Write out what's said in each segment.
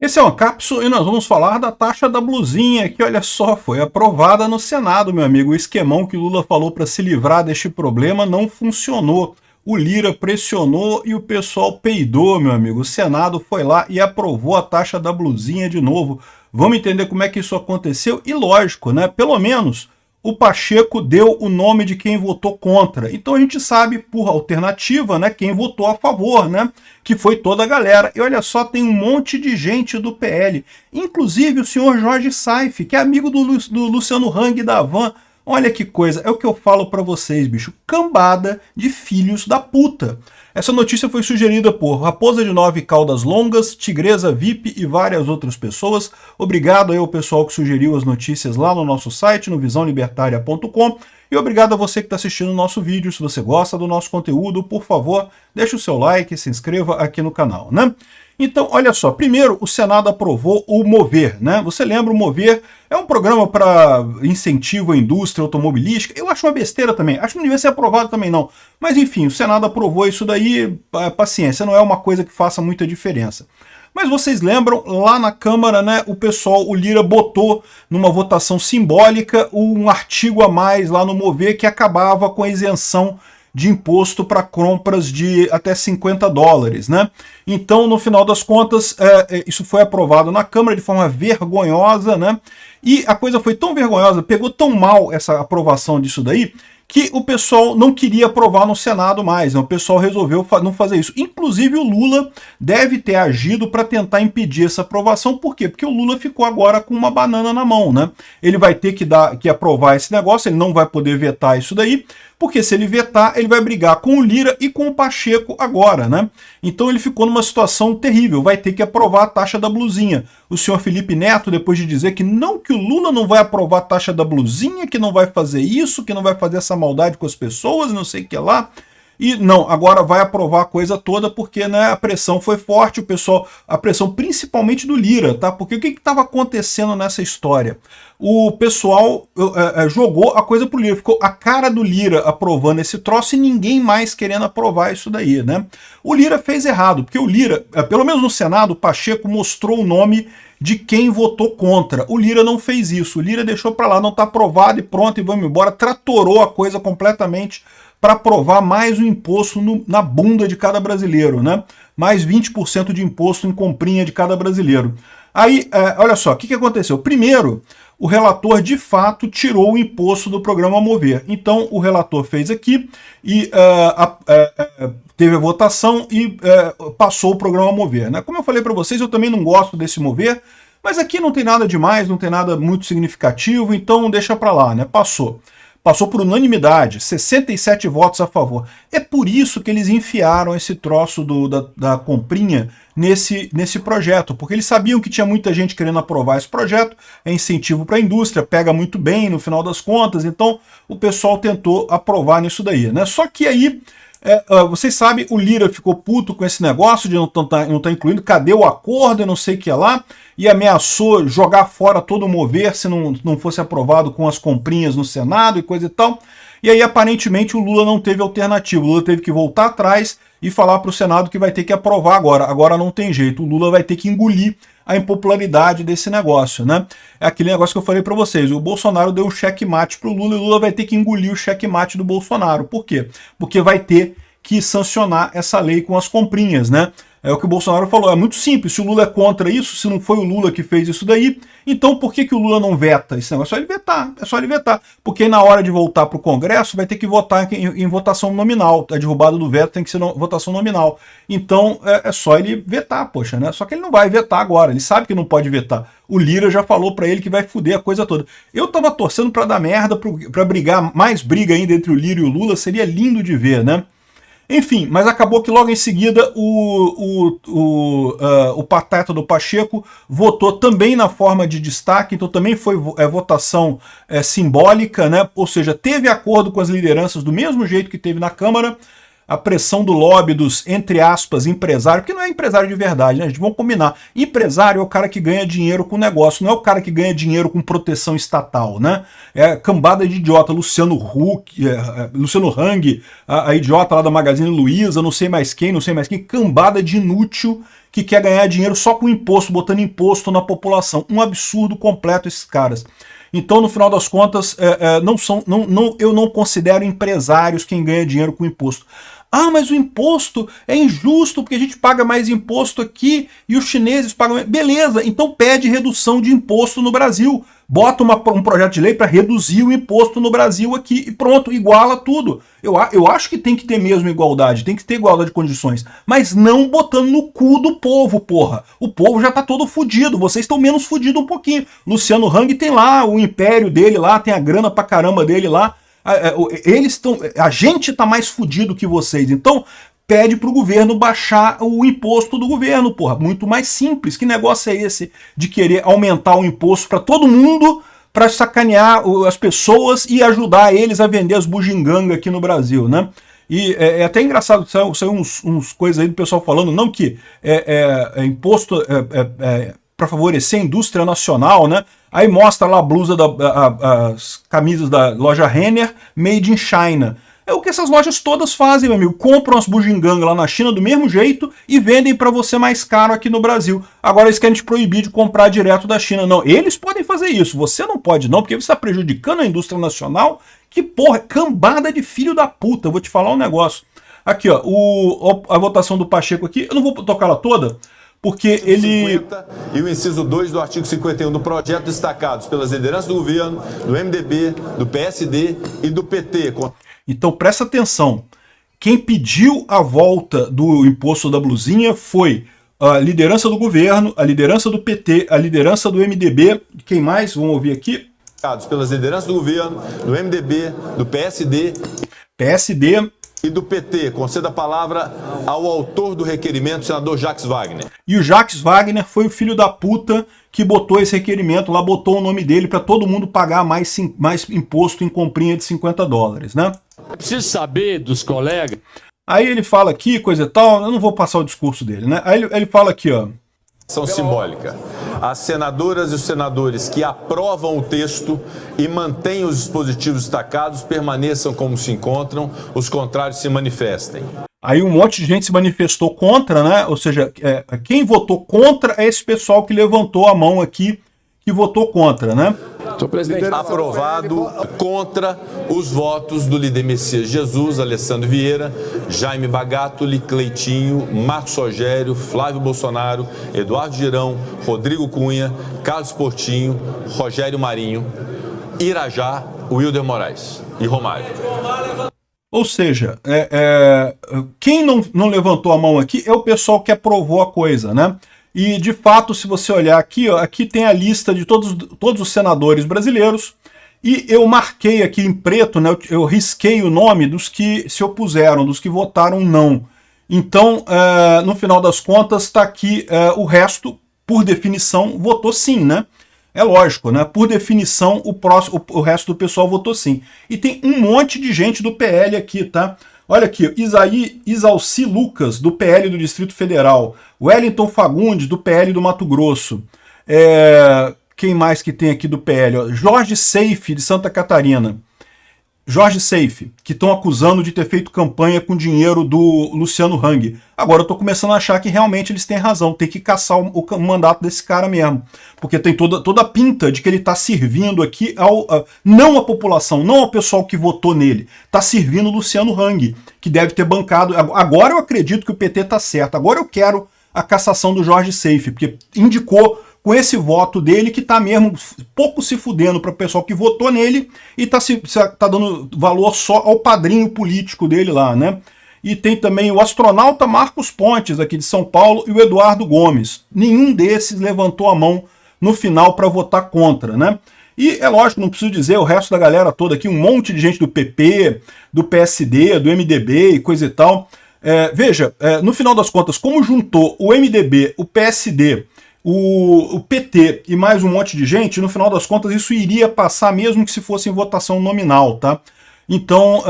Esse é uma cápsula e nós vamos falar da taxa da blusinha, que olha só, foi aprovada no Senado, meu amigo. O esquemão que Lula falou para se livrar deste problema não funcionou. O Lira pressionou e o pessoal peidou, meu amigo. O Senado foi lá e aprovou a taxa da blusinha de novo. Vamos entender como é que isso aconteceu? E lógico, né? Pelo menos o Pacheco deu o nome de quem votou contra. Então a gente sabe, por alternativa, né, quem votou a favor, né? Que foi toda a galera. E olha só, tem um monte de gente do PL. Inclusive o senhor Jorge Saif, que é amigo do Luciano Hang da Havan. Olha que coisa, é o que eu falo pra vocês, bicho. Cambada de filhos da puta. Essa notícia foi sugerida por Raposa de 9 Caudas Longas, Tigresa VIP e várias outras pessoas. Obrigado aí ao pessoal que sugeriu as notícias lá no nosso site, no visãolibertaria.com. E obrigado a você que está assistindo o nosso vídeo. Se você gosta do nosso conteúdo, por favor, deixe o seu like e se inscreva aqui no canal, né? Então, olha só, primeiro o Senado aprovou o Mover, né? Você lembra, o Mover é um programa para incentivo à indústria automobilística. Eu acho uma besteira também, acho que não devia ser aprovado também não. Mas enfim, o Senado aprovou isso daí, paciência, não é uma coisa que faça muita diferença. Mas vocês lembram, lá na Câmara, né, o pessoal, o Lira botou numa votação simbólica um artigo a mais lá no Mover que acabava com a isenção de imposto para compras de até 50 dólares, né? Então, no final das contas, isso foi aprovado na Câmara de forma vergonhosa, né? E a coisa foi tão vergonhosa, pegou tão mal essa aprovação disso daí, que o pessoal não queria aprovar no Senado mais, né? O pessoal resolveu não fazer isso. Inclusive o Lula deve ter agido para tentar impedir essa aprovação. Por quê? Porque o Lula ficou agora com uma banana na mão, né? Ele vai ter que aprovar esse negócio, ele não vai poder vetar isso daí, porque se ele vetar, ele vai brigar com o Lira e com o Pacheco agora, né? Então ele ficou numa situação terrível, vai ter que aprovar a taxa da blusinha. O senhor Felipe Neto, depois de dizer que o Lula não vai aprovar a taxa da blusinha, que não vai fazer isso, que não vai fazer essa maldade com as pessoas, não sei o que lá. E não, agora vai aprovar a coisa toda porque, né, a pressão foi forte, o pessoal, a pressão principalmente do Lira, tá? Porque o que estava acontecendo nessa história? O pessoal jogou a coisa pro Lira, ficou a cara do Lira aprovando esse troço e ninguém mais querendo aprovar isso daí, né? O Lira fez errado, porque o Lira, pelo menos no Senado, o Pacheco mostrou o nome de quem votou contra. O Lira não fez isso, o Lira deixou para lá, não está aprovado e pronto, e vamos embora, tratorou a coisa completamente para aprovar mais um imposto na bunda de cada brasileiro, né? Mais 20% de imposto em comprinha de cada brasileiro. Aí, olha só, o que aconteceu? Primeiro, o relator de fato tirou o imposto do programa Mover. Então, o relator fez aqui e teve a votação e passou o programa Mover, né? Como eu falei para vocês, eu também não gosto desse Mover, mas aqui não tem nada demais, não tem nada muito significativo, então deixa para lá, né? Passou. Passou por unanimidade, 67 votos a favor. É por isso que eles enfiaram esse troço da comprinha nesse projeto, porque eles sabiam que tinha muita gente querendo aprovar esse projeto, é incentivo para a indústria, pega muito bem no final das contas, então o pessoal tentou aprovar nisso daí, né? Só que aí, vocês sabem, o Lira ficou puto com esse negócio de não tá incluindo, cadê o acordo e não sei o que lá, e ameaçou jogar fora todo o Mover se não fosse aprovado com as comprinhas no Senado e coisa e tal. E aí, aparentemente, o Lula não teve alternativa. O Lula teve que voltar atrás e falar para o Senado que vai ter que aprovar agora. Agora não tem jeito. O Lula vai ter que engolir a impopularidade desse negócio, né? É aquele negócio que eu falei para vocês. O Bolsonaro deu um checkmate para o Lula e o Lula vai ter que engolir o checkmate do Bolsonaro. Por quê? Porque vai ter que sancionar essa lei com as comprinhas, né? É o que o Bolsonaro falou, é muito simples, se o Lula é contra isso, se não foi o Lula que fez isso daí, então por que o Lula não veta esse negócio? É só ele vetar, porque na hora de voltar para o Congresso vai ter que votar em votação nominal, a derrubada do veto tem que ser votação nominal, então é só ele vetar, poxa, né? Só que ele não vai vetar agora, ele sabe que não pode vetar, o Lira já falou para ele que vai fuder a coisa toda. Eu tava torcendo para dar merda, para brigar, mais briga ainda entre o Lira e o Lula, seria lindo de ver, né? Enfim, mas acabou que logo em seguida o pateta do Pacheco votou também na forma de destaque, então também foi votação simbólica, né? Ou seja, teve acordo com as lideranças do mesmo jeito que teve na Câmara, a pressão do lobby dos, entre aspas, empresários, porque não é empresário de verdade, né, gente? Vamos combinar. Empresário é o cara que ganha dinheiro com negócio, não é o cara que ganha dinheiro com proteção estatal, né? É cambada de idiota, Luciano Hang, a idiota lá da Magazine Luiza, não sei mais quem, cambada de inútil que quer ganhar dinheiro só com imposto, botando imposto na população. Um absurdo completo esses caras. Então, no final das contas, eu não considero empresários quem ganha dinheiro com imposto. Ah, mas o imposto é injusto porque a gente paga mais imposto aqui e os chineses pagam mais. Beleza, então pede redução de imposto no Brasil. Bota um projeto de lei para reduzir o imposto no Brasil aqui e pronto, iguala tudo. Eu acho que tem que ter mesmo igualdade, tem que ter igualdade de condições, mas não botando no cu do povo, porra. O povo já tá todo fudido, vocês estão menos fudidos um pouquinho. Luciano Hang tem lá o império dele lá, tem a grana pra caramba dele lá. A gente tá mais fudido que vocês, então pede pro governo baixar o imposto do governo, porra, muito mais simples. Que negócio é esse de querer aumentar o imposto para todo mundo, para sacanear as pessoas e ajudar eles a vender as bugigangas aqui no Brasil, né? E é até engraçado, saiu uns coisas aí do pessoal falando, não que imposto para favorecer a indústria nacional, né? Aí mostra lá a blusa, as camisas da loja Renner, made in China. É o que essas lojas todas fazem, meu amigo. Compram as bugigangas lá na China do mesmo jeito e vendem para você mais caro aqui no Brasil. Agora eles querem te proibir de comprar direto da China. Não, eles podem fazer isso. Você não pode não, porque você está prejudicando a indústria nacional. Que porra, cambada de filho da puta. Eu vou te falar um negócio. Aqui, ó, a votação do Pacheco aqui. Eu não vou tocar ela toda, porque ele... E o inciso 2 do artigo 51 do projeto destacados pelas lideranças do governo, do MDB, do PSD e do PT. Então presta atenção, quem pediu a volta do imposto da blusinha foi a liderança do governo, a liderança do PT, a liderança do MDB, quem mais? Vamos ouvir aqui. Pelas lideranças do governo, do MDB, do PSD e do PT. Conceda a palavra ao autor do requerimento, senador Jacques Wagner. E o Jacques Wagner foi o filho da puta que botou esse requerimento lá, botou o nome dele para todo mundo pagar mais imposto em comprinha de $50, né? Preciso saber dos colegas. Aí ele fala aqui, coisa e tal, eu não vou passar o discurso dele, né? Aí ele fala aqui, ó. Ação simbólica. As senadoras e os senadores que aprovam o texto e mantêm os dispositivos destacados permaneçam como se encontram, os contrários se manifestem. Aí um monte de gente se manifestou contra, né? Ou seja, quem votou contra é esse pessoal que levantou a mão aqui, que votou contra, né? Senhor presidente, Aprovado contra os votos do líder Messias Jesus, Alessandro Vieira, Jaime Bagatoli, Cleitinho, Marcos Rogério, Flávio Bolsonaro, Eduardo Girão, Rodrigo Cunha, Carlos Portinho, Rogério Marinho, Irajá, Wilder Moraes e Romário. Ou seja, quem não levantou a mão aqui é o pessoal que aprovou a coisa, né? E, de fato, se você olhar aqui, ó, aqui tem a lista de todos os senadores brasileiros, e eu marquei aqui em preto, né, eu risquei o nome dos que se opuseram, dos que votaram não. Então, no final das contas, está aqui o resto, por definição, votou sim, né? É lógico, né? Por definição, o resto do pessoal votou sim. E tem um monte de gente do PL aqui, tá? Olha aqui, Isalci Lucas, do PL do Distrito Federal. Wellington Fagundes, do PL do Mato Grosso. Quem mais que tem aqui do PL? Jorge Seife, de Santa Catarina. Jorge Seife, que estão acusando de ter feito campanha com dinheiro do Luciano Hang. Agora eu estou começando a achar que realmente eles têm razão, tem que caçar o mandato desse cara mesmo. Porque tem toda a pinta de que ele está servindo aqui não a população, não ao pessoal que votou nele. Está servindo o Luciano Hang, que deve ter bancado. Agora eu acredito que o PT está certo. Agora eu quero a cassação do Jorge Seife, porque indicou com esse voto dele que tá mesmo pouco se fudendo para o pessoal que votou nele e tá dando valor só ao padrinho político dele lá, né? E tem também o astronauta Marcos Pontes, aqui de São Paulo, e o Eduardo Gomes. Nenhum desses levantou a mão no final para votar contra, né? E é lógico, não preciso dizer, o resto da galera toda aqui, um monte de gente do PP, do PSD, do MDB e coisa e tal. Veja, no final das contas, como juntou o MDB, o PSD, o PT e mais um monte de gente, no final das contas isso iria passar mesmo que se fosse em votação nominal, tá? Então,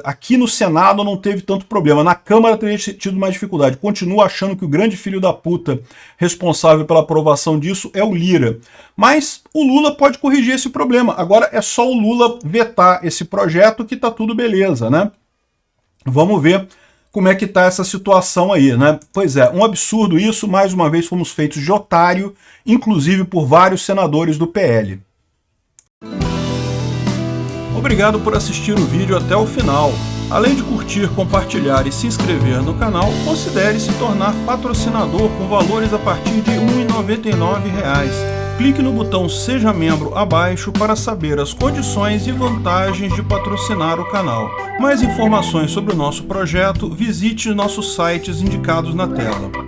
aqui no Senado não teve tanto problema, na Câmara teria tido mais dificuldade. Continuo achando que o grande filho da puta responsável pela aprovação disso é o Lira. Mas o Lula pode corrigir esse problema. Agora é só o Lula vetar esse projeto que tá tudo beleza, né? Vamos ver como é que tá essa situação aí, né? Pois é, um absurdo isso, mais uma vez fomos feitos de otário, inclusive por vários senadores do PL. Obrigado por assistir o vídeo até o final. Além de curtir, compartilhar e se inscrever no canal, considere se tornar patrocinador com valores a partir de R$ 1,99. Clique no botão Seja Membro abaixo para saber as condições e vantagens de patrocinar o canal. Mais informações sobre o nosso projeto, visite nossos sites indicados na tela.